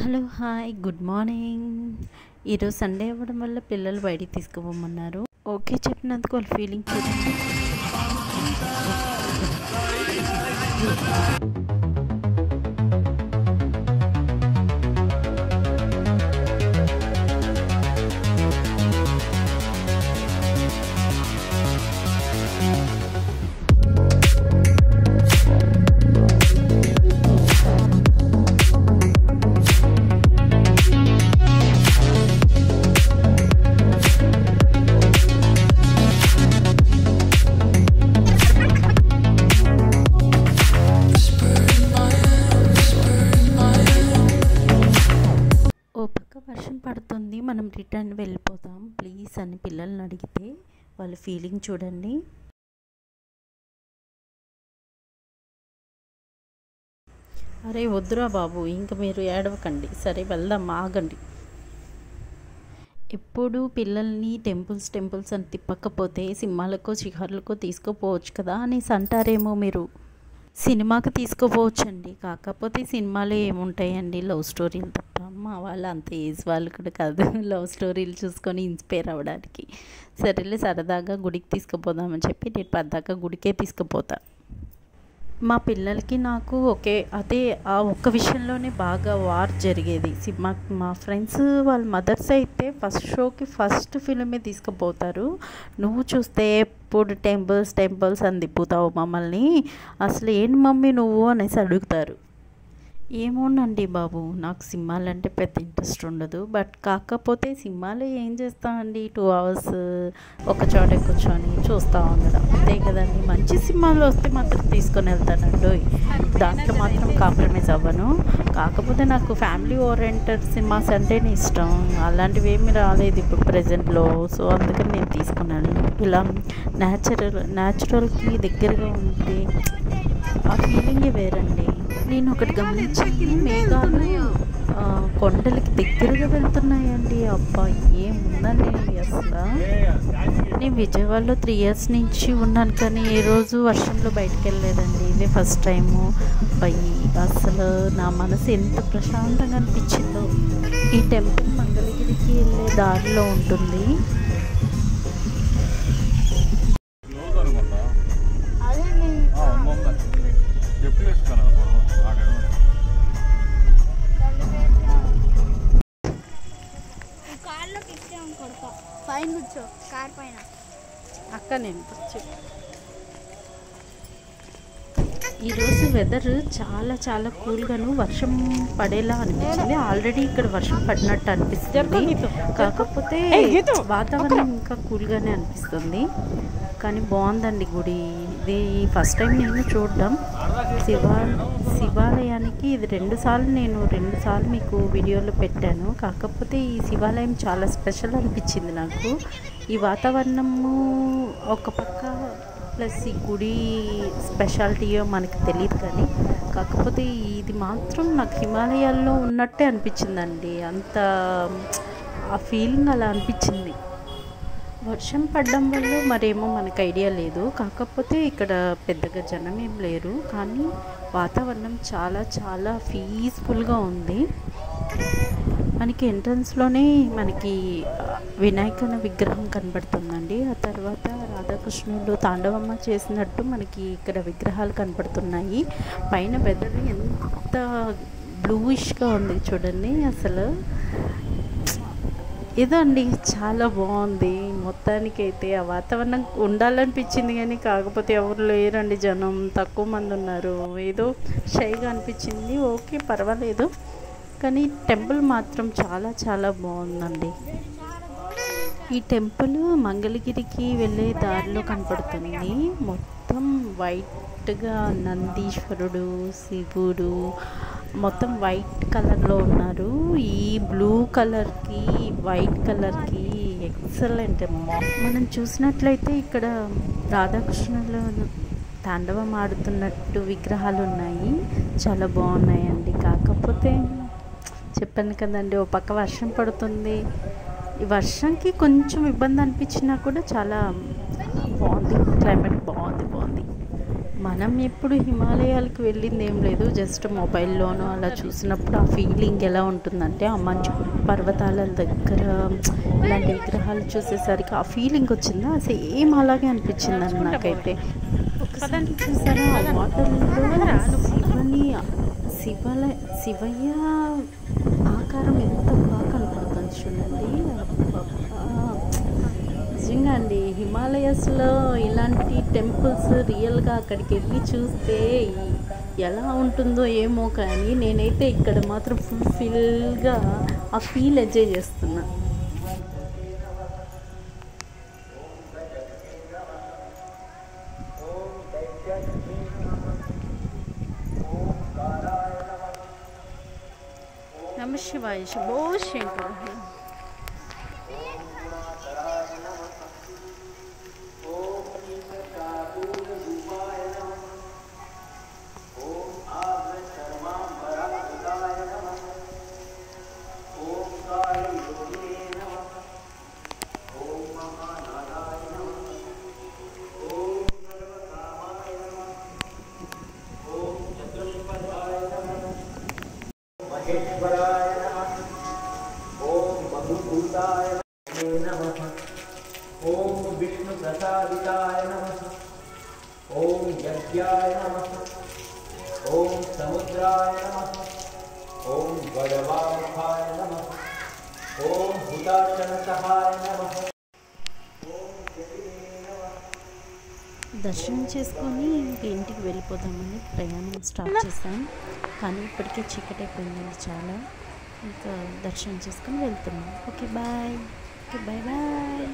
Hello hi good morning. ఈరోజు Sunday అవ్వడం వల్ల పిల్లలు బయటికి తీసుకుపోమన్నారు. ఓకే చెప్పినందుకు వాళ్ళ ఫీలింగ్ చూడండి. ఓ పక్క వర్షం పడుతుంది, మనం రిటర్న్ వెళ్ళిపోతాం ప్లీజ్ అని పిల్లల్ని అడిగితే వాళ్ళ ఫీలింగ్ చూడండి. అరే వద్దురా బాబు, ఇంక మీరు ఏడవకండి, సరే వెళ్దాం ఆగండి. ఎప్పుడు పిల్లల్ని టెంపుల్స్ అని తిప్పకపోతే సినిమాలకో షికార్లకో తీసుకుపోవచ్చు కదా అనేసి అంటారేమో మీరు. సినిమాకి తీసుకుపోవచ్చండి, కాకపోతే సినిమాలో ఏముంటాయండి, లవ్ స్టోరీలు తప్ప. మా వాళ్ళు అంత ఏజ్ వాళ్ళు కూడా కాదు లవ్ స్టోరీలు చూసుకొని ఇన్స్పైర్ అవ్వడానికి. సరేలే సరదాగా గుడికి తీసుకుపోదామని చెప్పి నేను పద్దాక గుడికే తీసుకుపోతా. మా పిల్లలకి నాకు అదే ఆ ఒక్క విషయంలోనే బాగా వార్ జరిగేది. మా ఫ్రెండ్స్ వాళ్ళ మదర్స్ అయితే ఫస్ట్ షోకి ఫస్ట్ ఫిల్మే తీసుకుపోతారు. నువ్వు చూస్తే ఎప్పుడు టెంపుల్స్ అని తిప్పుతావు మమ్మల్ని, అసలు ఏంటి మమ్మీ నువ్వు అనేసి అడుగుతారు. ఏమోనండి బాబు, నాకు సినిమాలంటే పెద్ద ఇంట్రెస్ట్ ఉండదు. బట్ కాకపోతే సినిమాలో ఏం చేస్తామండి, 2 hours ఒక చోట కూర్చొని చూస్తూ ఉండడం అంతే కదండి. మంచి సినిమాలు వస్తే మాత్రం తీసుకొని వెళ్తానండి, దాంట్లో మాత్రం కాంప్రమైజ్ అవ్వను. కాకపోతే నాకు ఫ్యామిలీ ఓరియంటెడ్ సినిమాస్ అంటేనే ఇష్టం. అలాంటివి ఏమి రాలేదు ఇప్పుడు ప్రజెంట్లో, సో అందుకని నేను తీసుకున్నాను. ఇలా న్యాచురల్కి దగ్గరగా ఉంటే ఆ ఫీలింగే వేరండి. నేను ఒకటి గమనించాను, మేఘాలు కొండలకి దగ్గరగా వెళ్తున్నాయండి. అబ్బా ఏముందండి అసలు. నేను విజయవాడలో 3 years నుంచి ఉన్నాను, కానీ ఏ రోజు వర్షంలో బయటకు వెళ్ళలేదండి. ఇదే ఫస్ట్ టైము. అసలు నా మనసు ఎంత ప్రశాంతంగా అనిపించిందో. ఈ టెంపుల్ మంగళగిరికి వెళ్ళే దారిలో ఉంటుంది. పైన కూర్చో, కార్ పైన. అక్క నేను ఈరోజు వెదర్ చాలా కూల్గాను వర్షం పడేలా అనిపించింది. ఆల్రెడీ ఇక్కడ వర్షం పడినట్టు అనిపిస్తుంది, కాకపోతే వాతావరణం ఇంకా కూల్గానే అనిపిస్తుంది. కానీ బాగుందండి గుడి. ఇది ఫస్ట్ టైం నేను చూడడం. శివాలయానికి ఇది 2 సార్లు మీకు వీడియోలో పెట్టాను. కాకపోతే ఈ శివాలయం చాలా స్పెషల్ అనిపించింది నాకు. ఈ వాతావరణము ఒక పక్క ప్లస్ ఈ గుడి స్పెషాలిటీయో మనకి తెలియదు, కానీ కాకపోతే ఇది మాత్రం నాకు హిమాలయాల్లో ఉన్నట్టే అనిపించిందండి. అంత ఆ ఫీలింగ్ అలా అనిపించింది. వర్షం పడడం వల్ల మరేమో మనకు ఐడియా లేదు, కాకపోతే ఇక్కడ పెద్దగా జనం ఏం లేరు, కానీ వాతావరణం చాలా పీస్ఫుల్గా ఉంది. మనకి ఎంట్రన్స్లోనే మనకి వినాయకుని విగ్రహం కనబడుతుందండి. ఆ తర్వాత రాధాకృష్ణుడు తాండవమ్మ చేసినట్టు మనకి ఇక్కడ విగ్రహాలు కనబడుతున్నాయి. పైన వెదర్ ఎంత బ్లూయిష్గా ఉంది చూడండి. అసలు ఏదో అండి చాలా బాగుంది. మొత్తానికైతే ఆ వాతావరణం ఉండాలనిపించింది, కానీ కాకపోతే ఎవరు లేరండి, జనం తక్కువ మంది ఉన్నారు. ఏదో షైగా అనిపించింది. ఓకే పర్వాలేదు, కానీ టెంపుల్ మాత్రం చాలా బాగుందండి. ఈ టెంపుల్ మంగళగిరికి వెళ్ళే దారిలో కనపడుతుంది. మొత్తం వైట్గా నందీశ్వరుడు, శివుడు మొత్తం వైట్ కలర్లో ఉన్నారు. ఈ బ్లూ కలర్కి వైట్ కలర్కి ఎక్సలెంట్. మనం చూసినట్లయితే ఇక్కడ రాధాకృష్ణులు తాండవం ఆడుతున్నట్టు విగ్రహాలు ఉన్నాయి, చాలా బాగున్నాయండి. కాకపోతే చెప్పాను కదండి, ఓ పక్క వర్షం పడుతుంది. ఈ వర్షంకి కొంచెం ఇబ్బంది అనిపించినా కూడా చాలా బాగుంది, క్లైమేట్ బాగుంది. మనం ఎప్పుడు హిమాలయాలకు వెళ్ళింది ఏం లేదు, జస్ట్ మొబైల్లోనూ అలా చూసినప్పుడు ఆ ఫీలింగ్ ఎలా ఉంటుందంటే ఆ మంచు పర్వతాల దగ్గర ఇలాంటి విగ్రహాలు చూసేసరికి ఆ ఫీలింగ్ వచ్చిందా సేమ్ అలాగే అనిపించిందండి నాకైతే. ఒకసారి చూసారా ఆ వాటర్లో శివయ్య ఆకారం ఎంత బాగా కనపడుతుంది చూడండి. అబ్బబ్బా! నిజంగా అండి హిమాలయస్లో ఇలాంటి టెంపుల్స్ రియల్గా అక్కడికి వెళ్ళి చూస్తే ఎలా ఉంటుందో ఏమో, కానీ నేనైతే ఇక్కడ మాత్రం ఫుల్ఫిల్గా ఆ ఫీల్ ఎంజాయ్ చేస్తున్నా. నమ శివాయ, శుభో శంకర. महेश्वराय नमः। ओम मधुसूताय नमः। ओम विष्णुप्रसादिताय नमः। ओम यज्ञाय नमः। ओम समुद्राय नमः। ओम गजवामुखाय नमः। ओम हुताशनसहाय नमः। దర్శనం చేసుకొని ఇంటికి వెళ్ళిపోదామని ప్రయాణం స్టార్ట్ చేశాం, కానీ ఇప్పటికే చీకటి అయిపోయింది చాలా. ఇంకా దర్శనం చేసుకొని వెళ్తున్నాం. Okay bye. Okay bye bye.